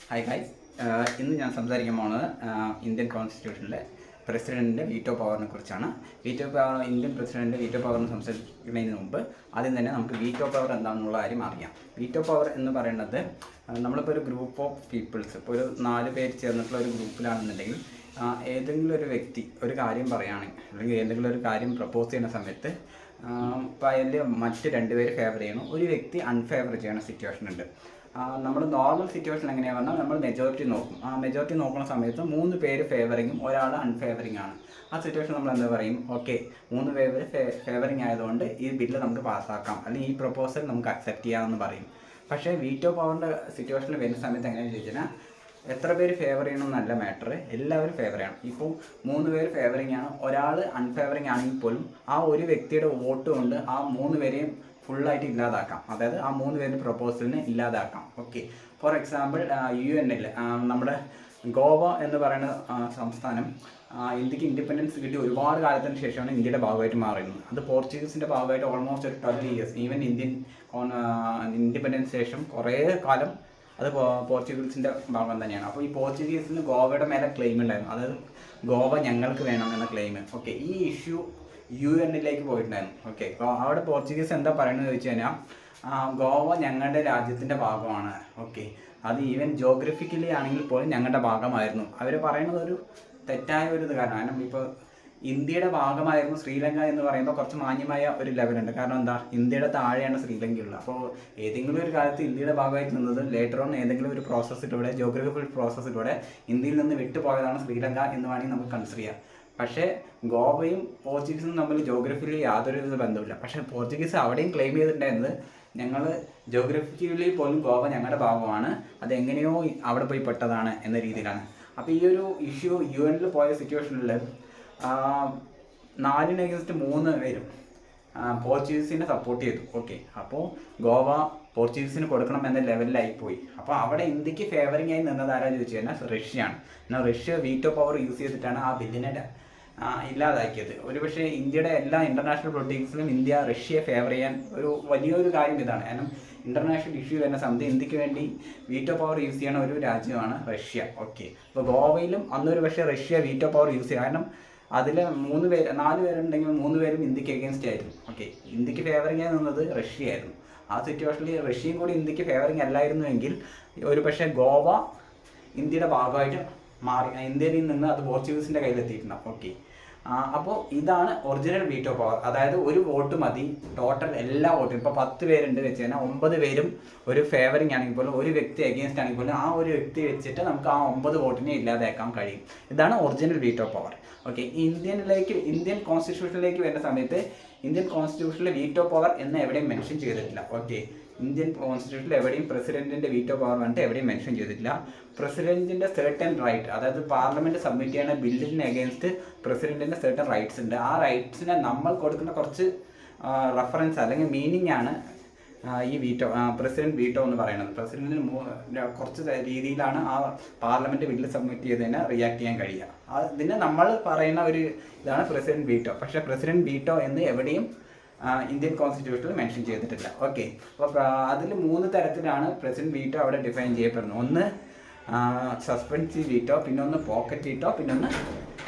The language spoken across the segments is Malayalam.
ഹായ് ഗൈസ്, ഇന്ന് ഞാൻ സംസാരിക്കാൻ പോകുന്നത് ഇന്ത്യൻ കോൺസ്റ്റിറ്റ്യൂഷനിലെ പ്രസിഡന്റിൻ്റെ വീറ്റോ പവറിനെ കുറിച്ചാണ്. ഇന്ത്യൻ പ്രസിഡന്റ് വീറ്റോ പവറിന് സംസാരിക്കുന്നതിന് മുമ്പ് ആദ്യം തന്നെ നമുക്ക് വീറ്റോ പവർ എന്താണെന്നുള്ള കാര്യം അറിയാം. വീറ്റോ പവർ എന്ന് പറയുന്നത് നമ്മളിപ്പോൾ ഒരു ഗ്രൂപ്പ് ഓഫ് പീപ്പിൾസ്, ഇപ്പോൾ ഒരു 4 പേര് ചേർന്നിട്ടുള്ള ഒരു ഗ്രൂപ്പിലാണെന്നുണ്ടെങ്കിൽ ഏതെങ്കിലും ഒരു വ്യക്തി ഒരു കാര്യം പറയുകയാണെങ്കിൽ അല്ലെങ്കിൽ ഏതെങ്കിലും ഒരു കാര്യം പ്രപ്പോസ് ചെയ്യുന്ന സമയത്ത് ഇപ്പോൾ അതിൽ മറ്റ് 2 പേര് ഫേവർ ചെയ്യണം, ഒരു വ്യക്തി അൺഫേവർ ചെയ്യുന്ന സിറ്റുവേഷൻ ഉണ്ട്. നമ്മൾ നോർമൽ സിറ്റുവേഷൻ എങ്ങനെയാണെന്ന് പറഞ്ഞാൽ നമ്മൾ മെജോറിറ്റി നോക്കും. മെജോറിറ്റി നോക്കുന്ന സമയത്ത് 3 പേര് ഫേവറിങ്ങും ഒരാൾ അൺഫേവറിങ് ആണ്. ആ സിറ്റുവേഷൻ നമ്മൾ എന്താ പറയും, ഓക്കെ 3 പേര് ഫേവറിങ് ആയതുകൊണ്ട് ഈ ബില്ല് നമുക്ക് പാസ്സാക്കാം, അല്ലെങ്കിൽ ഈ പ്രപ്പോസൽ നമുക്ക് അക്സെപ്റ്റ് ചെയ്യാമെന്ന് പറയും. പക്ഷേ വീറ്റോ പവറിൻ്റെ സിറ്റുവേഷനിൽ വരുന്ന സമയത്ത് എങ്ങനെയാണെന്ന് ചോദിച്ചാൽ എത്ര പേര് ഫേവർ ചെയ്യണമെന്നല്ല മാറ്റർ, എല്ലാവരും ഫേവർ ചെയ്യണം. ഇപ്പോൾ 3 പേര് ഫേവറിങ് ആണ്, ഒരാൾ അൺഫേവറിങ് ആണെങ്കിൽ പോലും ആ ഒരു വ്യക്തിയുടെ വോട്ട് കൊണ്ട് ആ 3 പേരെയും ഫുള്ളായിട്ട് ഇല്ലാതാക്കാം. അതായത് ആ 3 പേരുടെ പ്രപ്പോസലിനെ ഇല്ലാതാക്കാം. ഓക്കെ, ഫോർ എക്സാമ്പിൾ UN നമ്മുടെ ഗോവ എന്ന് പറയുന്ന സംസ്ഥാനം ഇന്ത്യക്ക് ഇൻഡിപെൻഡൻസ് കിട്ടി ഒരുപാട് കാലത്തിന് ശേഷമാണ് ഇന്ത്യയുടെ ഭാഗമായിട്ട് മാറുന്നത്. അത് പോർച്ചുഗീസിൻ്റെ ഭാഗമായിട്ട് ഓൾമോസ്റ്റ് ഒരു 12 ഇയേഴ്സ്, ഈവൻ ഇന്ത്യൻ ഇൻഡിപെൻഡൻസ് ശേഷം കുറേ കാലം അത് പോർച്ചുഗീസിൻ്റെ ഭാഗം തന്നെയാണ്. അപ്പോൾ ഈ പോർച്ചുഗീസിന് ഗോവയുടെ മേലെ ക്ലെയിം ഉണ്ടായിരുന്നു, അതായത് ഗോവ ഞങ്ങൾക്ക് വേണം എന്ന ക്ലെയിം. ഓക്കെ, ഈ ഇഷ്യൂ UN പോയിട്ടുണ്ടായിരുന്നു. ഓക്കെ, അവിടെ പോർച്ചുഗീസ് എന്താ പറയുന്നത് ചോദിച്ചു കഴിഞ്ഞാൽ ഗോവ ഞങ്ങളുടെ രാജ്യത്തിൻ്റെ ഭാഗമാണ്. ഓക്കെ, അത് ഈവൻ ജോഗ്രഫിക്കലി ആണെങ്കിൽ പോലും ഞങ്ങളുടെ ഭാഗമായിരുന്നു. അവർ പറയുന്നത് ഒരു തെറ്റായ ഒരു ഇത് കാരണം ഇപ്പോൾ ഇന്ത്യയുടെ ഭാഗമായിരുന്നു ശ്രീലങ്ക എന്ന് പറയുമ്പോൾ കുറച്ച് മാന്യമായ ഒരു ലെവലുണ്ട്. കാരണം എന്താ, ഇന്ത്യയുടെ താഴെയാണ് ശ്രീലങ്ക ഉള്ളത്. അപ്പോൾ ഏതെങ്കിലും ഒരു കാലത്ത് ഇന്ത്യയുടെ ഭാഗമായിട്ട് നിന്നത് ലേറ്റർ ഓൺ ഏതെങ്കിലും ഒരു പ്രോസസ്സിലൂടെ, ജോഗ്രഫിക്കൽ പ്രോസസ്സിലൂടെ ഇന്ത്യയിൽ നിന്ന് വിട്ടുപോയതാണ് ശ്രീലങ്ക എന്ന് വേണമെങ്കിൽ നമുക്ക് കൺസിഡർ ചെയ്യാം. പക്ഷേ ഗോവയും പോർച്ചുഗീസും തമ്മിൽ ജോഗ്രഫിയിൽ യാതൊരു ബന്ധമില്ല. പക്ഷേ പോർച്ചുഗീസ് അവിടെയും ക്ലെയിം ചെയ്തിട്ടുണ്ടായിരുന്നത് ഞങ്ങൾ ജോഗ്രഫിക്കലി പോലും ഗോവ ഞങ്ങളുടെ ഭാഗമാണ്, അതെങ്ങനെയോ അവിടെ പോയി പെട്ടതാണ് എന്ന രീതിയിലാണ്. അപ്പോൾ ഈ ഒരു ഇഷ്യൂ UN പോയ സിറ്റുവേഷനിൽ 4-3 പേരും പോർച്ചുഗീസിനെ സപ്പോർട്ട് ചെയ്തു. ഓക്കെ, അപ്പോൾ ഗോവ പോർച്ചുഗീസിന് കൊടുക്കണം എന്ന ലെവലിലായിപ്പോയി. അപ്പോൾ അവിടെ ഇന്ത്യക്ക് ഫേവറിംഗ് ആയി നിന്നത് ആരാ ചോദിച്ചു കഴിഞ്ഞാൽ റഷ്യയാണ്. എന്നാൽ റഷ്യ വീറ്റോ പവർ യൂസ് ചെയ്തിട്ടാണ് ആ ബില്ലിനെ ഇല്ലാതാക്കിയത്. ഒരുപക്ഷെ ഇന്ത്യയുടെ എല്ലാ ഇൻ്റർനാഷണൽ പൊളിറ്റിക്സിലും ഇന്ത്യ റഷ്യയെ ഫേവർ ചെയ്യാൻ ഒരു വലിയൊരു കാര്യം ഇതാണ്. കാരണം ഇൻ്റർനാഷണൽ ഇഷ്യൂ വരുന്ന സമയത്ത് ഇന്ത്യക്ക് വേണ്ടി വീറ്റോ പവർ യൂസ് ചെയ്യുന്ന ഒരു രാജ്യമാണ് റഷ്യ. ഓക്കെ, അപ്പോൾ ഗോവയിലും അന്നൊരു പക്ഷേ റഷ്യ വീറ്റോ പവർ യൂസ് ചെയ്യുക, കാരണം അതിൽ 4 പേരുണ്ടെങ്കിൽ 3 പേരും ഇന്ത്യക്ക് എഗെയിൻസ്റ്റ് ആയിരുന്നു. ഓക്കെ, ഇന്ത്യക്ക് ഫേവറിംഗ് ആയി നിന്നത് റഷ്യ ആയിരുന്നു. ആ സിറ്റുവേഷനിൽ റഷ്യയും കൂടി ഇന്ത്യക്ക് ഫേവറിംഗ് അല്ലായിരുന്നുവെങ്കിൽ ഒരു പക്ഷേ ഗോവ ഇന്ത്യയുടെ ഭാഗമായിട്ട് മാറി, ഇന്ത്യയിൽ നിന്ന് അത് പോർച്ചുഗീസിൻ്റെ കയ്യിലെത്തിയിട്ടുണ്ടാവും. ഓക്കെ, അപ്പോൾ ഇതാണ് ഒറിജിനൽ വീറ്റോ പവർ. അതായത് ഒരു വോട്ട് മതി ടോട്ടൽ എല്ലാ വോട്ടും. ഇപ്പോൾ 10 പേരുണ്ട് വെച്ച് കഴിഞ്ഞാൽ 9 പേരും ഒരു ഫേവറിംഗ് ആണെങ്കിൽ പോലും, ഒരു വ്യക്തി അഗെയിൻസ്റ്റ് ആണെങ്കിൽ പോലും ആ ഒരു വ്യക്തി വെച്ചിട്ട് നമുക്ക് ആ 9 വോട്ടിനെ ഇല്ലാതാക്കാൻ കഴിയും. ഇതാണ് original veto power. Okay, Indian കോൺസ്റ്റിറ്റ്യൂഷനിലേക്ക് വരുന്ന സമയത്ത് ഇന്ത്യൻ കോൺസ്റ്റിറ്റ്യൂഷനിൽ വീറ്റോ പവർ എന്ന് എവിടെയും മെൻഷൻ ചെയ്തിട്ടില്ല. ഓക്കെ, ഇന്ത്യൻ കോൺസ്റ്റിറ്റ്യൂഷനിൽ എവിടെയും പ്രസിഡന്റിന്റെ വീറ്റോ പവർ പറഞ്ഞിട്ട് എവിടെയും മെൻഷൻ ചെയ്തിട്ടില്ല. പ്രസിഡന്റിന്റെ സെർട്ടൻ റൈറ്റ്, അതായത് പാർലമെന്റ് സബ്മിറ്റ് ചെയ്യുന്ന ബില്ലിന് അഗേൻസ്റ്റ് പ്രസിഡന്റിന്റെ സെർട്ടൻ റൈറ്റ്സ് ഉണ്ട്. ആ റൈറ്റ്സിനെ നമ്മൾ കൊടുക്കുന്ന കുറച്ച് റെഫറൻസ് അല്ലെങ്കിൽ മീനിങ് ആണ് ഈ പ്രസിഡന്റ് വീറ്റോ എന്ന് പറയുന്നത്. പ്രസിഡന്റിന് കുറച്ച് രീതിയിലാണ് ആ പാർലമെന്റ് ബില്ല് സബ്മിറ്റ് ചെയ്തതിന് റിയാക്ട് ചെയ്യാൻ കഴിയുക. അതിന് നമ്മൾ പറയുന്ന ഒരു ഇതാണ് പ്രസിഡന്റ് വീറ്റോ. പക്ഷേ പ്രസിഡന്റ് വീറ്റോ എന്ന് എവിടെയും ഇന്ത്യൻ കോൺസ്റ്റിറ്റ്യൂഷനിൽ മെൻഷൻ ചെയ്തിട്ടില്ല. ഓക്കെ, അപ്പോൾ അതിൽ 3 തരത്തിലാണ് പ്രസിഡന്റ് വീറ്റോ അവിടെ ഡിഫൈൻ ചെയ്യപ്പെടുന്നത്. ഒന്ന് സസ്പെൻസീവ് വീറ്റോ, പിന്നെ ഒന്ന് പോക്കറ്റ് വീറ്റോ, പിന്നെ ഒന്ന്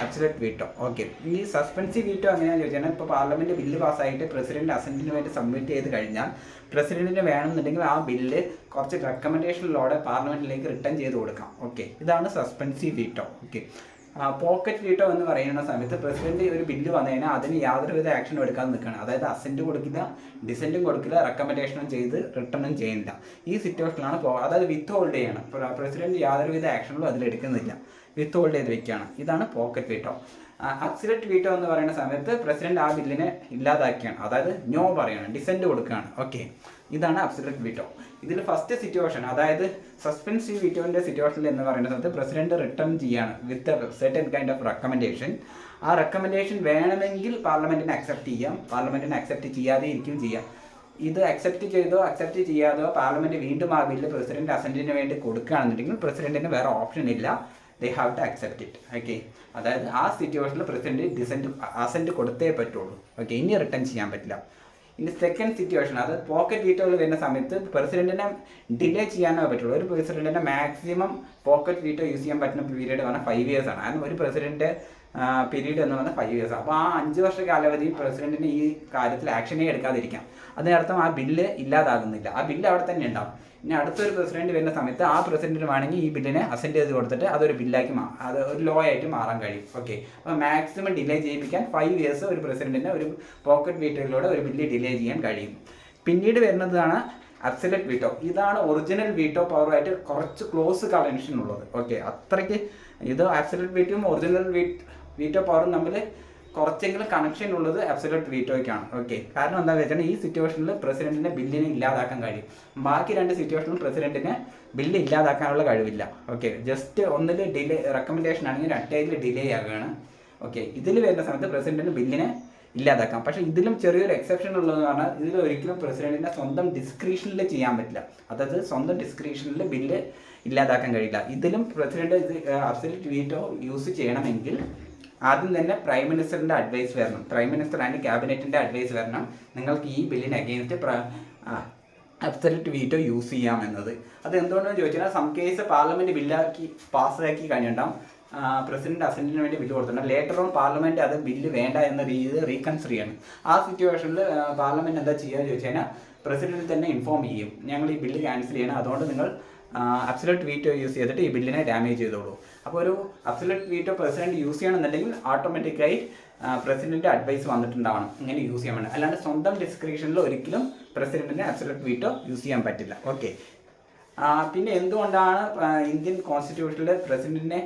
അബ്സല്യൂട്ട് വീറ്റോ. ഓക്കെ, ഈ സസ്പെൻസീവ് വീറ്റോ എങ്ങനെയാണെന്ന് ചോദിച്ചാൽ ഇപ്പോൾ പാർലമെന്റ് ബില്ല് പാസ്സായിട്ട് പ്രസിഡന്റ് അസന്റിന് വേണ്ടി സബ്മിറ്റ് ചെയ്ത് കഴിഞ്ഞാൽ പ്രസിഡന്റിന് വേണമെന്നുണ്ടെങ്കിൽ ആ ബില്ല് കുറച്ച് റെക്കമെൻഡേഷനിലൂടെ പാർലമെന്റിലേക്ക് റിട്ടേൺ ചെയ്ത് കൊടുക്കാം. ഓക്കെ, ഇതാണ് suspensive veto. Okay, pocket veto എന്ന് പറയുന്ന സമയത്ത് പ്രസിഡന്റ് ഒരു ബില്ല് വന്നു കഴിഞ്ഞാൽ അതിന് യാതൊരുവിധ ആക്ഷനും എടുക്കാതെ നിൽക്കുകയാണ്. അതായത് അസെന്റ് കൊടുക്കില്ല, ഡിസെന്റും കൊടുക്കില്ല, റെക്കമെൻഡേഷനും ചെയ്ത് റിട്ടേണും ചെയ്യില്ല. ഈ സിറ്റുവേഷനിലാണ് അതായത് വിത്ത് ഹോൾഡ് ചെയ്യണം. പ്രസിഡന്റ് യാതൊരുവിധ ആക്ഷനുകളും അതിലെടുക്കുന്നില്ല, വിത്ത് ഹോൾഡ് ചെയ്ത് വെക്കുകയാണ്. ഇതാണ് പോക്കറ്റ് വീറ്റോ. അബ്സല്യൂട്ട് വീറ്റോ എന്ന് പറയുന്ന സമയത്ത് പ്രസിഡന്റ് ആ ബില്ലിനെ ഇല്ലാതാക്കിയാണ്, അതായത് നോ പറയാണ്, ഡിസെന്റ് കൊടുക്കുകയാണ്. ഓക്കെ, ഇതാണ് അബ്സല്യൂട്ട് വീറ്റോ. ഇതിൽ ഫസ്റ്റ് സിറ്റുവേഷൻ, അതായത് സസ്പെൻസീവ് വീറ്റോൻ്റെ സിറ്റുവേഷനിൽ എന്ന് പറയുന്ന സമയത്ത് പ്രസിഡന്റ് റിട്ടേൺ ചെയ്യാണ് വിത്ത് സെർട്ടൻ കൈൻഡ് ഓഫ് റെക്കമെൻഡേഷൻ. ആ റെക്കമെൻഡേഷൻ വേണമെങ്കിൽ പാർലമെന്റിനെ അക്സെപ്റ്റ് ചെയ്യാം, പാർലമെന്റിനെ അക്സെപ്റ്റ് ചെയ്യാതെ ഇരിക്കുകയും ചെയ്യാം. ഇത് അക്സെപ്റ്റ് ചെയ്തോ അക്സെപ്റ്റ് ചെയ്യാതോ പാർലമെന്റ് വീണ്ടും ആ ബില്ല് പ്രസിഡന്റ് അസെന്റിന് വേണ്ടി കൊടുക്കുകയാണെന്നുണ്ടെങ്കിൽ പ്രസിഡന്റിന് വേറെ ഓപ്ഷൻ ഇല്ല, they have to accept it. Okay, അതായത് ആ സിറ്റുവേഷനിൽ പ്രസിഡന്റ് അസെന്റ് കൊടുത്തേ പറ്റുള്ളൂ. ഓക്കെ, ഇനി റിട്ടേൺ ചെയ്യാൻ പറ്റില്ല. ഇനി സെക്കൻഡ് സിറ്റുവേഷൻ, അത് പോക്കറ്റ് വീറ്റോകൾ വരുന്ന സമയത്ത് പ്രസിഡന്റിനെ ഡിലേ ചെയ്യാനേ പറ്റുള്ളൂ. ഒരു പ്രസിഡന്റിന്റെ മാക്സിമം പോക്കറ്റ് വീറ്റോ യൂസ് ചെയ്യാൻ പറ്റുന്ന പീരീഡ് പറഞ്ഞാൽ 5 years ആണ്. കാരണം ഒരു പ്രസിഡന്റ് പീരീഡ് എന്ന് പറഞ്ഞാൽ 5 years. അപ്പോൾ ആ 5 വർഷ കാലാവധി പ്രസിഡന്റിന് ഈ കാര്യത്തിൽ ആക്ഷനേ എടുക്കാതിരിക്കാം. അതിനർത്ഥം ആ ബില്ല് ഇല്ലാതാകുന്നില്ല, ആ ബില്ല് അവിടെ തന്നെ ഉണ്ടാവും. ഇനി അടുത്തൊരു പ്രസിഡന്റ് വരുന്ന സമയത്ത് ആ പ്രസിഡന്റിന് വേണമെങ്കിൽ ഈ ബില്ലിനെ അസെൻഡ് ചെയ്ത് കൊടുത്തിട്ട് അതൊരു ബില്ലാക്കി അത് ഒരു ലോ ആയിട്ട് മാറാൻ കഴിയും. ഓക്കെ, അപ്പോൾ മാക്സിമം ഡിലേ ചെയ്യിപ്പിക്കാൻ 5 years ഒരു പ്രസിഡന്റിന് ഒരു പോക്കറ്റ് വീറ്റോയിലൂടെ ഒരു ബില്ല് ഡിലേ ചെയ്യാൻ കഴിയും. പിന്നീട് വരുന്നതാണ് അബ്സല്യൂട്ട് വീറ്റോ. ഇതാണ് ഒറിജിനൽ വീറ്റോ പവറുമായിട്ട് കുറച്ച് ക്ലോസ് കണക്ഷൻ ഉള്ളത്. ഓക്കെ, അത്രയ്ക്ക് ഇത് അബ്സല്യൂട്ട് വീറ്റോയും ഒറിജിനൽ വീറ്റോ പവറും തമ്മിൽ കുറച്ചെങ്കിലും കണക്ഷൻ ഉള്ളത് അബ്സല്യൂട്ട് വീറ്റോയ്ക്കാണ്. ഓക്കെ, കാരണം എന്താണെന്ന് വെച്ചാൽ ഈ സിറ്റുവേഷനിൽ പ്രസിഡന്റിനെ ബില്ലിനെ ഇല്ലാതാക്കാൻ കഴിയും. ബാക്കി 2 സിറ്റുവേഷനിലും പ്രസിഡന്റിന് ബില്ല് ഇല്ലാതാക്കാനുള്ള കഴിവില്ല. ഓക്കെ, ജസ്റ്റ് ഒന്നിൽ ഡിലേ റെക്കമെൻഡേഷൻ ആണെങ്കിൽ 2 ഡിലേ ആകുകയാണ്. ഓക്കെ, ഇതിൽ വരുന്ന സമയത്ത് പ്രസിഡന്റിന് ബില്ലിനെ ഇല്ലാതാക്കാം. പക്ഷേ ഇതിലും ചെറിയൊരു എക്സെപ്ഷൻ ഉള്ളതെന്ന് പറഞ്ഞാൽ ഇതിൽ ഒരിക്കലും പ്രസിഡന്റിനെ സ്വന്തം ഡിസ്ക്രിഷനിൽ ചെയ്യാൻ പറ്റില്ല. അതായത് സ്വന്തം ഡിസ്ക്രിഷനിൽ ബില്ല് ഇല്ലാതാക്കാൻ കഴിയില്ല. ഇതിലും പ്രസിഡന്റ് അബ്സല്യൂട്ട് വീറ്റോ യൂസ് ചെയ്യണമെങ്കിൽ ആദ്യം തന്നെ പ്രൈം മിനിസ്റ്ററിൻ്റെ അഡ്വൈസ് വരണം. പ്രൈം മിനിസ്റ്റർ ആൻഡ് ക്യാബിനറ്റിൻ്റെ അഡ്വൈസ് വരണം നിങ്ങൾക്ക് ഈ ബില്ലിന് അഗെയിൻസ്റ്റ് അബ്സല്യൂട്ട് വീറ്റോ യൂസ് ചെയ്യാമെന്നത്. അത് എന്തുകൊണ്ടെന്ന് ചോദിച്ചാൽ സം കേസ് പാർലമെൻറ്റ് ബില്ലാക്കി പാസ്സാക്കി കഴിഞ്ഞിട്ടുണ്ടാവും, പ്രസിഡന്റ് അസെൻറ്റിന് വേണ്ടി ബില്ല് കൊടുത്തിട്ടുണ്ട്. ലേറ്റർ ഓൺ പാർലമെൻറ്റ് അത് ബില്ല് വേണ്ട എന്ന രീതിയിൽ റീകൺസിഡർ ചെയ്യണം. ആ സിറ്റുവേഷനിൽ പാർലമെൻറ്റ് എന്താ ചെയ്യുക ചോദിച്ചു കഴിഞ്ഞാൽ പ്രസിഡന്റ് തന്നെ ഇൻഫോം ചെയ്യും, ഞങ്ങൾ ഈ ബില്ല് ക്യാൻസൽ ചെയ്യണം, അതുകൊണ്ട് നിങ്ങൾ അബ്സല്യൂട്ട് വീറ്റോ യൂസ് ചെയ്തിട്ട് ഈ ബില്ലിനെ ഡാമേജ് ചെയ്തോളൂ. അപ്പോൾ ഒരു അബ്സല്യൂട്ട് വീറ്റോ പ്രസിഡന്റ് യൂസ് ചെയ്യണമെന്നുണ്ടെങ്കിൽ ഓട്ടോമാറ്റിക്കായി പ്രസിഡന്റ് അഡ്വൈസ് വന്നിട്ടുണ്ടാവണം ഇങ്ങനെ യൂസ് ചെയ്യാൻ വേണ്ടി. അല്ലാണ്ട് സ്വന്തം ഡിസ്ക്രിപ്ഷനിൽ ഒരിക്കലും പ്രസിഡന്റിന് അബ്സല്യൂട്ട് വീറ്റോ യൂസ് ചെയ്യാൻ പറ്റില്ല. ഓക്കെ, പിന്നെ എന്തുകൊണ്ടാണ് ഇന്ത്യൻ കോൺസ്റ്റിറ്റ്യൂഷനിൽ പ്രസിഡന്റിനെ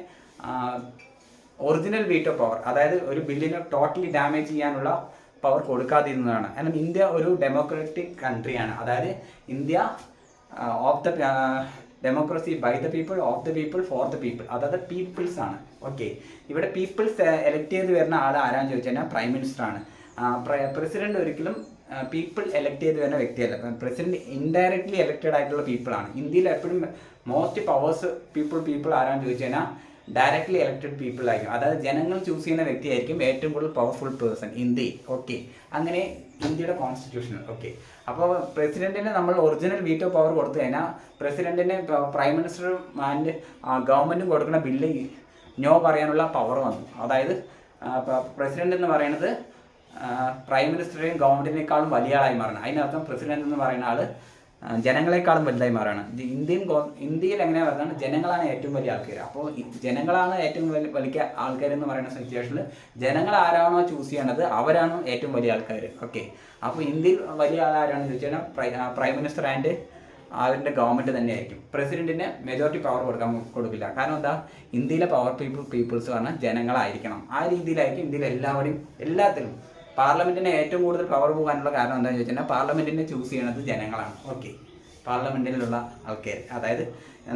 ഒറിജിനൽ വീറ്റോ പവർ, അതായത് ഒരു ബില്ലിനെ ടോട്ടലി ഡാമേജ് ചെയ്യാനുള്ള പവർ കൊടുക്കാതിരുന്നതാണ്? കാരണം ഇന്ത്യ ഒരു ഡെമോക്രാറ്റിക് കൺട്രിയാണ്. അതായത് India of the democracy by the people, of the people, for the people, അതായത് പീപ്പിൾസ് ആണ്. ഓക്കെ, ഇവിടെ പീപ്പിൾസ് എലക്ട് ചെയ്ത് വരുന്ന ആൾ ആരാന്ന് ചോദിച്ചു കഴിഞ്ഞാൽ പ്രൈം മിനിസ്റ്റർ ആണ്. പ്രസിഡന്റ് ഒരിക്കലും പീപ്പിൾ എലക്ട് ചെയ്ത് വരുന്ന വ്യക്തിയല്ല. പ്രസിഡന്റ് ഇൻഡയറക്ട്ലി എലക്റ്റഡ് ആയിട്ടുള്ള പീപ്പിളാണ്. ഇന്ത്യയിൽ എപ്പോഴും മോസ്റ്റ് പവേഴ്സ് പീപ്പിൾ ആരാന്ന് ചോദിച്ചു കഴിഞ്ഞാൽ ഡയറക്ട്ലി എലക്റ്റഡ് പീപ്പിൾ ആയിരിക്കും. അതായത് ജനങ്ങൾ ചൂസ് ചെയ്യുന്ന വ്യക്തിയായിരിക്കും ഏറ്റവും കൂടുതൽ പവർഫുൾ പേഴ്സൺ ഇന്ത്യയിൽ. ഓക്കെ, അങ്ങനെ ഇന്ത്യയുടെ കോൺസ്റ്റിറ്റ്യൂഷൻ. ഓക്കെ, അപ്പോൾ പ്രസിഡന്റിന് നമ്മൾ ഒറിജിനൽ വീറ്റോ പവർ കൊടുത്തു കഴിഞ്ഞാൽ പ്രസിഡന്റിന് പ്രൈം മിനിസ്റ്ററും ആൻഡ് ഗവൺമെൻറ്റും കൊടുക്കുന്ന ബില്ല് നോ പറയാനുള്ള പവർ വന്നു. അതായത് പ്രസിഡന്റ് എന്ന് പറയുന്നത് പ്രൈം മിനിസ്റ്ററെയും ഗവൺമെൻറ്റിനേക്കാളും വലിയ ആളായി മാറണം. അതിനർത്ഥം പ്രസിഡന്റ് എന്ന് പറയുന്ന ആൾ ജനങ്ങളെക്കാളും വലുതായി മാറാണ്. ഇന്ത്യയിൽ എങ്ങനെയാണ് പറയുന്നത്, ജനങ്ങളാണ് ഏറ്റവും വലിയ ആൾക്കാർ. അപ്പോൾ ജനങ്ങളാണ് ഏറ്റവും വലിയ ആൾക്കാരെന്ന് പറയുന്ന സിറ്റുവേഷനിൽ ജനങ്ങൾ ആരാണോ ചൂസ് ചെയ്യണത് അവരാണ് ഏറ്റവും വലിയ ആൾക്കാർ. ഓക്കെ, അപ്പോൾ ഇന്ത്യയിൽ വലിയ ആളാരാണെന്ന് ചോദിച്ചാൽ പ്രൈം മിനിസ്റ്റർ ആൻഡ് അവരുടെ ഗവൺമെൻറ് തന്നെയായിരിക്കും. പ്രസിഡന്റിന് മെജോറിറ്റി പവർ കൊടുക്കില്ല. കാരണം എന്താ, ഇന്ത്യയിലെ പവർ പീപ്പിൾസ് പറഞ്ഞാൽ ജനങ്ങളായിരിക്കണം. ആ രീതിയിലായിരിക്കും ഇന്ത്യയിൽ എല്ലാത്തിലും. പാർലമെന്റിന് ഏറ്റവും കൂടുതൽ പവർ പോകാനുള്ള കാരണം എന്താണെന്ന് ചോദിച്ചാൽ പാർലമെന്റിനെ ചൂസ് ചെയ്യണത് ജനങ്ങളാണ്. ഓക്കെ, പാർലമെന്റിലുള്ള ആൾക്കാർ, അതായത്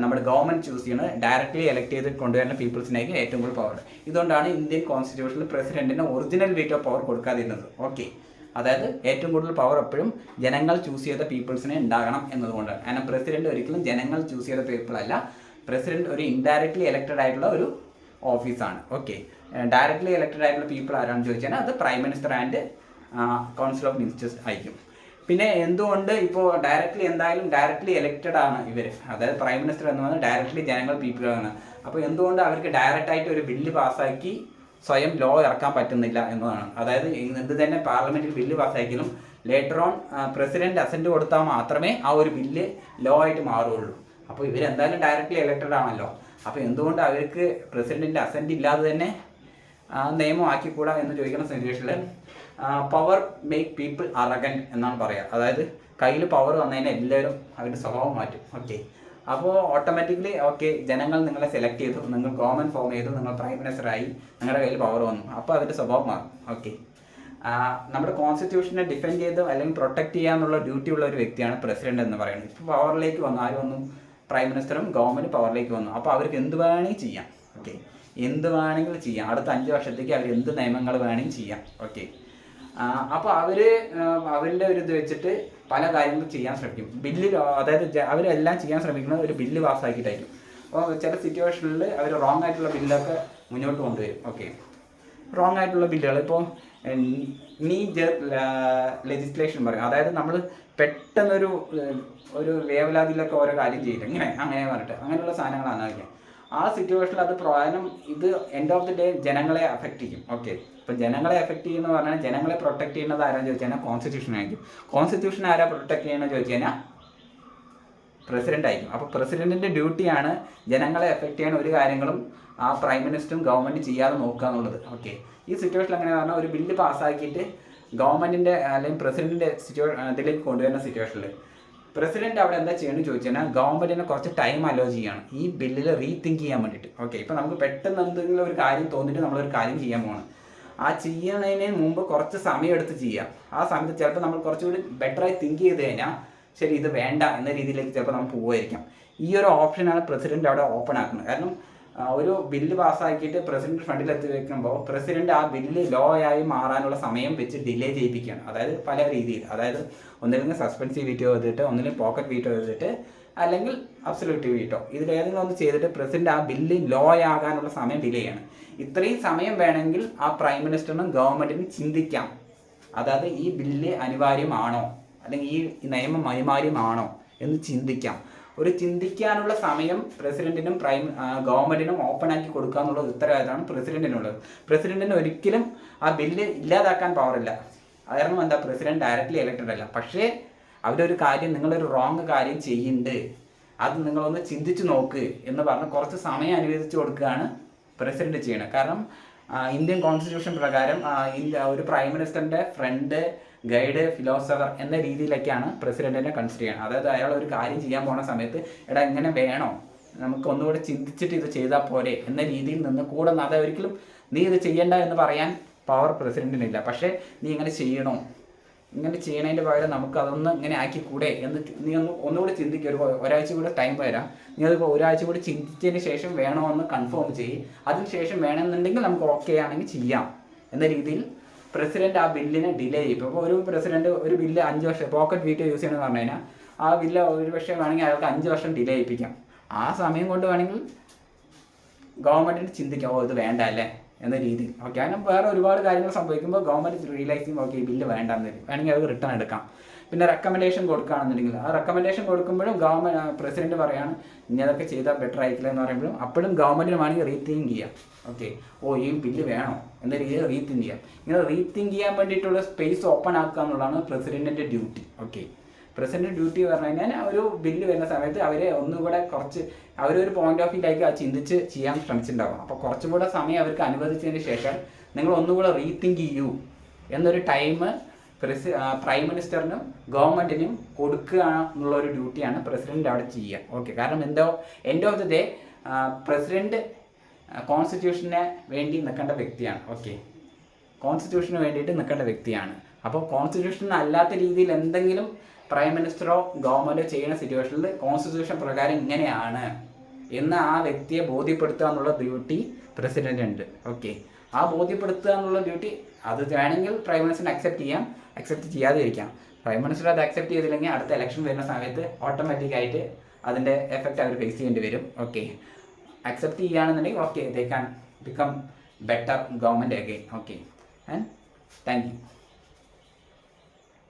നമ്മുടെ ഗവൺമെന്റ് ചൂസ് ചെയ്യുന്നത് ഡയറക്റ്റ്ലി എലക്ട് ചെയ്ത് കൊണ്ടുവരുന്ന പീപ്പിൾസിനായിരിക്കും ഏറ്റവും കൂടുതൽ പവർ. ഇതുകൊണ്ടാണ് ഇന്ത്യൻ കോൺസ്റ്റിറ്റ്യൂഷനിൽ പ്രസിഡന്റിന് ഒറിജിനൽ വീറ്റോ പവർ കൊടുക്കാതിരുന്നത്. ഓക്കെ, അതായത് ഏറ്റവും കൂടുതൽ പവർ എപ്പോഴും ജനങ്ങൾ ചൂസ് ചെയ്ത പീപ്പിൾസിനെ ഉണ്ടാകണം എന്നതുകൊണ്ടാണ്. കാരണം പ്രസിഡന്റ് ഒരിക്കലും ജനങ്ങൾ ചൂസ് ചെയ്ത പീപ്പിൾ അല്ല, പ്രസിഡന്റ് ഒരു ഇൻഡയറക്ട്ലി എലക്റ്റഡ് ആയിട്ടുള്ള ഒരു ഓഫീസാണ്. ഓക്കെ, ഡയറക്ട്ലി എലക്റ്റഡ് ആയിട്ടുള്ള പീപ്പിൾ ആരാണെന്ന് ചോദിച്ചാൽ അത് prime minister and council of ministers ആയിരിക്കും. പിന്നെ എന്തുകൊണ്ട് ഇപ്പോൾ ഡയറക്ട്ലി എലക്റ്റഡ് ആണ് ഇവർ, അതായത് പ്രൈം മിനിസ്റ്റർ എന്ന് പറഞ്ഞാൽ ഡയറക്ട്ലി ജനങ്ങൾ പീപ്പിളാണ്. അപ്പോൾ എന്തുകൊണ്ട് അവർക്ക് ഡയറക്റ്റായിട്ട് ഒരു ബില്ല് പാസ്സാക്കി സ്വയം ലോ ഇറക്കാൻ പറ്റുന്നില്ല എന്നതാണ്. അതായത് എന്ത് തന്നെ പാർലമെന്റിൽ ബില്ല് പാസ്സാക്കിയാലും ലേറ്റർ ഓൺ പ്രസിഡന്റ് അസെന്റ് കൊടുത്താൽ മാത്രമേ ആ ഒരു ബില്ല് ലോ ആയിട്ട് മാറുകയുള്ളൂ. അപ്പോൾ ഇവരെന്തായാലും ഡയറക്ട്ലി എലക്റ്റഡ് ആണല്ലോ. അപ്പോൾ എന്തുകൊണ്ട് അവർക്ക് പ്രസിഡന്റിന്റെ അസെന്റ് ഇല്ലാതെ തന്നെ നിയമം ആക്കിക്കൂടാ എന്ന് ചോദിക്കുന്ന സിറ്റുവേഷനിൽ പവർ മേക്ക് പീപ്പിൾ അറഗൻറ്റ് എന്നാണ് പറയുക. അതായത് കയ്യിൽ പവർ വന്നതിന് എല്ലാവരും അവരുടെ സ്വഭാവം മാറ്റും. ഓക്കെ, അപ്പോൾ ഓട്ടോമാറ്റിക്കലി ഓക്കെ ജനങ്ങൾ നിങ്ങളെ സെലക്ട് ചെയ്തു, നിങ്ങൾ ഗവൺമെൻറ് ഫോം ചെയ്തു, നിങ്ങൾ പ്രൈം മിനിസ്റ്ററായി, നിങ്ങളുടെ കയ്യിൽ പവർ വന്നു, അപ്പോൾ അതിൻ്റെ സ്വഭാവം മാറും. ഓക്കെ, നമ്മുടെ കോൺസ്റ്റിറ്റ്യൂഷനെ ഡിഫെൻഡ് ചെയ്ത് അല്ലെങ്കിൽ പ്രൊട്ടക്ട് ചെയ്യാനുള്ള ഡ്യൂട്ടി ഉള്ള ഒരു വ്യക്തിയാണ് പ്രസിഡന്റ് എന്ന് പറയുന്നത്. ഇപ്പോൾ പവറിലേക്ക് വന്നു, ആര് വന്നു, പ്രൈം മിനിസ്റ്ററും ഗവൺമെൻറ് പവറിലേക്ക് വന്നു. അപ്പോൾ അവർക്ക് എന്ത് വേണമെങ്കിൽ ചെയ്യാം. ഓക്കെ, എന്ത് വേണമെങ്കിലും ചെയ്യാം. അടുത്ത 5 വർഷത്തേക്ക് അവർ എന്ത് നിയമങ്ങൾ വേണമെങ്കിലും ചെയ്യാം. ഓക്കെ, അപ്പോൾ അവരുടെ ഒരു ഇത് വെച്ചിട്ട് പല കാര്യങ്ങളും ചെയ്യാൻ ശ്രമിക്കും. ബില്ല്, അതായത് അവരെല്ലാം ചെയ്യാൻ ശ്രമിക്കുന്നത് ഒരു ബില്ല് പാസ്സാക്കിയിട്ടായിരിക്കും. അപ്പോൾ ചില സിറ്റുവേഷനിൽ അവർ റോങ് ആയിട്ടുള്ള ബില്ലൊക്കെ മുന്നോട്ട് കൊണ്ടുവരും. ഓക്കെ, റോങ് ആയിട്ടുള്ള ബില്ലുകൾ. ഇപ്പോൾ നീ ലെജിസ്ലേഷൻ പറയും, അതായത് നമ്മൾ പെട്ടെന്നൊരു വേവലാതിയിലൊക്കെ ഓരോ കാര്യം ചെയ്യില്ല, അങ്ങനെ പറഞ്ഞിട്ട് അങ്ങനെയുള്ള സാധനങ്ങളാണ് അതൊക്കെ. ആ സിറ്റുവേഷനിൽ അത് പ്രധാനം ഇത് എൻഡ് ഓഫ് ദി ഡേ ജനങ്ങളെ അഫക്റ്റ് ചെയ്യും. ഓക്കെ, ഇപ്പം ജനങ്ങളെ അഫക്റ്റ് ചെയ്യുന്നത് പറഞ്ഞാൽ ജനങ്ങളെ പ്രൊട്ടക്ട് ചെയ്യുന്നത് ആരാന്ന് ചോദിച്ചു കഴിഞ്ഞാൽ കോൺസ്റ്റിറ്റ്യൂഷൻ ആയിരിക്കും. കോൺസ്റ്റിറ്റ്യൂഷൻ ആരാ പ്രൊട്ടക്ട് ചെയ്യണമെന്ന് ചോദിച്ചു കഴിഞ്ഞാൽ പ്രസിഡന്റ് ആയിരിക്കും. അപ്പോൾ പ്രസിഡന്റിന്റെ ഡ്യൂട്ടിയാണ് ജനങ്ങളെ എഫക്റ്റ് ചെയ്യാൻ ഒരു കാര്യങ്ങളും ആ പ്രൈം മിനിസ്റ്ററും ഗവൺമെൻറ് ചെയ്യാതെ നോക്കുക എന്നുള്ളത്. ഓക്കെ, ഈ സിറ്റുവേഷനിൽ അങ്ങനെ പറഞ്ഞാൽ ഒരു ബില്ല് പാസ്സാക്കിയിട്ട് ഗവൺമെൻറ്റിൻ്റെ അല്ലെങ്കിൽ പ്രസിഡന്റിൻ്റെ ഇതിലേക്ക് കൊണ്ടുവരുന്ന സിറ്റുവേഷനിൽ പ്രസിഡന്റ് അവിടെ എന്താ ചെയ്യണമെന്ന് ചോദിച്ചു കഴിഞ്ഞാൽ ഗവൺമെൻറ്റിനെ കുറച്ച് ടൈം അലോ ചെയ്യാണ് ഈ ബില്ലിൽ റീതിങ്ക് ചെയ്യാൻ വേണ്ടിയിട്ട്. ഓക്കെ, ഇപ്പോൾ നമുക്ക് പെട്ടെന്ന് എന്തെങ്കിലും ഒരു കാര്യം തോന്നിയിട്ട് നമ്മളൊരു കാര്യം ചെയ്യാൻ പോകണം. ആ ചെയ്യുന്നതിന് മുമ്പ് കുറച്ച് സമയം എടുത്ത് ചെയ്യാം. ആ സമയത്ത് ചിലപ്പോൾ നമ്മൾ കുറച്ചുകൂടി ബെറ്ററായി തിങ്ക് ചെയ്ത് കഴിഞ്ഞാൽ ശരി ഇത് വേണ്ട എന്ന രീതിയിലേക്ക് ചിലപ്പോൾ നമുക്ക് പോകുമായിരിക്കാം. ഈ ഒരു ഓപ്ഷനാണ് പ്രസിഡന്റ് അവിടെ ഓപ്പൺ ആക്കുന്നത്. കാരണം ഒരു ബില്ല് പാസ്സാക്കിയിട്ട് പ്രസിഡന്റ് ഫ്രണ്ടിൽ എത്തി വെക്കുമ്പോൾ പ്രസിഡന്റ് ആ ബില്ല് ലോ ആയി മാറാനുള്ള സമയം വെച്ച് ഡിലേ ചെയ്യിപ്പിക്കുകയാണ്. അതായത് പല രീതിയിൽ, അതായത് ഒന്നില്ലെങ്കിൽ സസ്പെൻസീവ് വീറ്റോ ചെയ്തിട്ട്, ഒന്നില്ലെങ്കിൽ പോക്കറ്റ് വീറ്റോ ചെയ്തിട്ട്, അല്ലെങ്കിൽ അബ്സല്യൂട്ട് വീറ്റോ, ഇതിലേതെങ്കിലും ഒന്ന് ചെയ്തിട്ട് പ്രസിഡന്റ് ആ ബില്ല് ലോ ആകാനുള്ള സമയം ഡിലേ ചെയ്യാണ്. ഇത്രയും സമയം വേണമെങ്കിൽ ആ പ്രൈം മിനിസ്റ്ററിനും ഗവൺമെന്റിനും ചിന്തിക്കാം, അതായത് ഈ ബില്ല് അനിവാര്യമാണോ അല്ലെങ്കിൽ ഈ നിയമം അനിവാര്യമാണോ എന്ന് ചിന്തിക്കാം. ഒരു ചിന്തിക്കാനുള്ള സമയം പ്രസിഡന്റിനും ഗവൺമെന്റിനും ഓപ്പൺ ആക്കി കൊടുക്കുക എന്നുള്ള ഉത്തരവാദിത്തമാണ് പ്രസിഡന്റിനുള്ളത്. പ്രസിഡന്റിന് ഒരിക്കലും ആ ബില്ല് ഇല്ലാതാക്കാൻ പവറില്ല. കാരണം എന്താ, പ്രസിഡന്റ് ഡയറക്റ്റ്ലി ഇലക്റ്റഡ് അല്ല. പക്ഷേ അവരൊരു കാര്യം, നിങ്ങളൊരു റോങ് കാര്യം ചെയ്യുന്നുണ്ട്, അത് നിങ്ങളൊന്ന് ചിന്തിച്ച് നോക്ക് എന്ന് പറഞ്ഞ് കുറച്ച് സമയം അനുവദിച്ചു കൊടുക്കുകയാണ് പ്രസിഡന്റ് ചെയ്യണത്. കാരണം ഇന്ത്യൻ കോൺസ്റ്റിറ്റ്യൂഷൻ പ്രകാരം ഒരു പ്രൈം മിനിസ്റ്ററിന്റെ ഫ്രണ്ട്, ഗൈഡ്, ഫിലോസഫർ എന്ന രീതിയിലൊക്കെയാണ് പ്രസിഡന്റിനെ കൺസിഡർ ചെയ്യുന്നത്. അതായത് അയാൾ ഒരു കാര്യം ചെയ്യാൻ പോകുന്ന സമയത്ത് എടാ ഇങ്ങനെ വേണോ, നമുക്ക് ഒന്നുകൂടെ ചിന്തിച്ചിട്ട് ഇത് ചെയ്താൽ പോരെ എന്ന രീതിയിൽ നിന്ന് കൂടെ, അത് ഒരിക്കലും നീ ഇത് ചെയ്യണ്ട എന്ന് പറയാൻ പവർ പ്രസിഡന്റിനില്ല. പക്ഷേ നീ ഇങ്ങനെ ചെയ്യണോ, ഇങ്ങനെ ചെയ്യണതിൻ്റെ പകരം നമുക്ക് അതൊന്ന് ഇങ്ങനെ ആക്കി കൂടെ എന്ന് നീ ഒന്നുകൂടി ചിന്തിക്കുക. ഒരാഴ്ച കൂടെ ടൈം തരാം, നീ അത് ഒരാഴ്ച കൂടി ചിന്തിച്ചതിന് ശേഷം വേണോ എന്ന് കൺഫേം ചെയ്യും. അതിനുശേഷം വേണമെന്നുണ്ടെങ്കിൽ നമുക്ക് ഓക്കെ ആണെങ്കിൽ ചെയ്യാം എന്ന രീതിയിൽ പ്രസിഡന്റ് ആ ബില്ലിനെ ഡിലേ ചെയ്യും. ഇപ്പോൾ ഒരു പ്രസിഡന്റ് ഒരു ബില്ല് 5 വർഷം പോക്കറ്റ് വീറ്റോ യൂസ് ചെയ്യണമെന്ന് പറഞ്ഞു കഴിഞ്ഞാൽ ആ ബില്ല് ഒരു പക്ഷേ വേണമെങ്കിൽ അയാൾക്ക് 5 വർഷം ഡിലേ ചെയ്യിപ്പിക്കാം. ആ സമയം കൊണ്ട് വേണമെങ്കിൽ ഗവൺമെന്റിന് ചിന്തിക്കാം, ഓ ഇത് വേണ്ട അല്ലേ എന്ന രീതിയിൽ. ഓക്കെ, അങ്ങനെ വേറെ ഒരുപാട് കാര്യങ്ങൾ സംഭവിക്കുമ്പോൾ ഗവൺമെന്റ് റിയലൈസ് ചെയ്യും, ഓക്കെ ഈ ബില്ല് വേണ്ടെന്ന് വരും, വേണമെങ്കിൽ അത് റിട്ടേൺ എടുക്കാം. പിന്നെ റെക്കമെൻഡേഷൻ കൊടുക്കുകയാണെന്നുണ്ടെങ്കിൽ ആ റെക്കമെൻഡേഷൻ കൊടുക്കുമ്പോഴും പ്രസിഡന്റ് പറയാണ് ഇനി അതൊക്കെ ചെയ്താൽ ബെറ്റർ ആയിട്ടില്ല എന്ന് പറയുമ്പോഴും അപ്പോഴും ഗവൺമെന്റിന് വേണമെങ്കിൽ റീതിങ്ക് ചെയ്യാം. ഓക്കെ, ഓ ഈ ബില്ല് വേണോ എന്ന രീതിയിൽ റീതിങ്ക് ചെയ്യാം. ഇങ്ങനെ റീതിങ്ക് ചെയ്യാൻ വേണ്ടിയിട്ടുള്ള സ്പേസ് ഓപ്പൺ ആക്കുക എന്നുള്ളതാണ് പ്രസിഡന്റിന്റെ ഡ്യൂട്ടി. ഓക്കെ, പ്രസിഡന്റ് ഡ്യൂട്ടി പറഞ്ഞു കഴിഞ്ഞാൽ ഒരു ബില്ല് വരുന്ന സമയത്ത് അവരെ ഒന്നുകൂടെ കുറച്ച് അവരൊരു പോയിന്റ് ഓഫ് വ്യൂയിലേക്ക് അത് ചിന്തിച്ച് ചെയ്യാൻ ശ്രമിച്ചിട്ടുണ്ടാവും. അപ്പോൾ കുറച്ചും കൂടെ സമയം അവർക്ക് അനുവദിച്ചതിന് ശേഷം നിങ്ങൾ ഒന്നുകൂടെ റീതിങ്ക് ചെയ്യൂ എന്നൊരു ടൈം പ്രൈം മിനിസ്റ്ററിനും ഗവൺമെന്റിനും കൊടുക്കുക എന്നുള്ളൊരു ഡ്യൂട്ടിയാണ് പ്രസിഡന്റ് അവിടെ ചെയ്യുക. ഓക്കെ, കാരണം end of the day president കോൺസ്റ്റിറ്റ്യൂഷനെ വേണ്ടി നിൽക്കേണ്ട വ്യക്തിയാണ്. ഓക്കെ, കോൺസ്റ്റിറ്റ്യൂഷന് വേണ്ടിയിട്ട് നിൽക്കേണ്ട വ്യക്തിയാണ്. അപ്പോൾ കോൺസ്റ്റിറ്റ്യൂഷൻ അല്ലാത്ത രീതിയിൽ എന്തെങ്കിലും പ്രൈം മിനിസ്റ്ററോ ഗവൺമെൻറ്റോ ചെയ്യുന്ന സിറ്റുവേഷനിൽ കോൺസ്റ്റിറ്റ്യൂഷൻ പ്രകാരം ഇങ്ങനെയാണ് എന്ന് ആ വ്യക്തിയെ ബോധ്യപ്പെടുത്തുക എന്നുള്ള ഡ്യൂട്ടി പ്രസിഡന്റിനുണ്ട്. ഓക്കെ, ആ ബോധ്യപ്പെടുത്തുക എന്നുള്ള ഡ്യൂട്ടി അത് വേണമെങ്കിൽ പ്രൈം മിനിസ്റ്ററിന് അക്സെപ്റ്റ് ചെയ്യാതെ ഇരിക്കാം. പ്രൈം മിനിസ്റ്റർ അത് അക്സെപ്റ്റ് ചെയ്തില്ലെങ്കിൽ അടുത്ത ഇലക്ഷൻ വരുന്ന സമയത്ത് ഓട്ടോമാറ്റിക്കായിട്ട് അതിൻ്റെ എഫക്റ്റ് അവർ ഫേസ് ചെയ്യേണ്ടി വരും. ഓക്കെ, അക്സെപ്റ്റ് ചെയ്യുകയാണെന്നുണ്ടെങ്കിൽ okay they can become better government again. Okay, and thank you.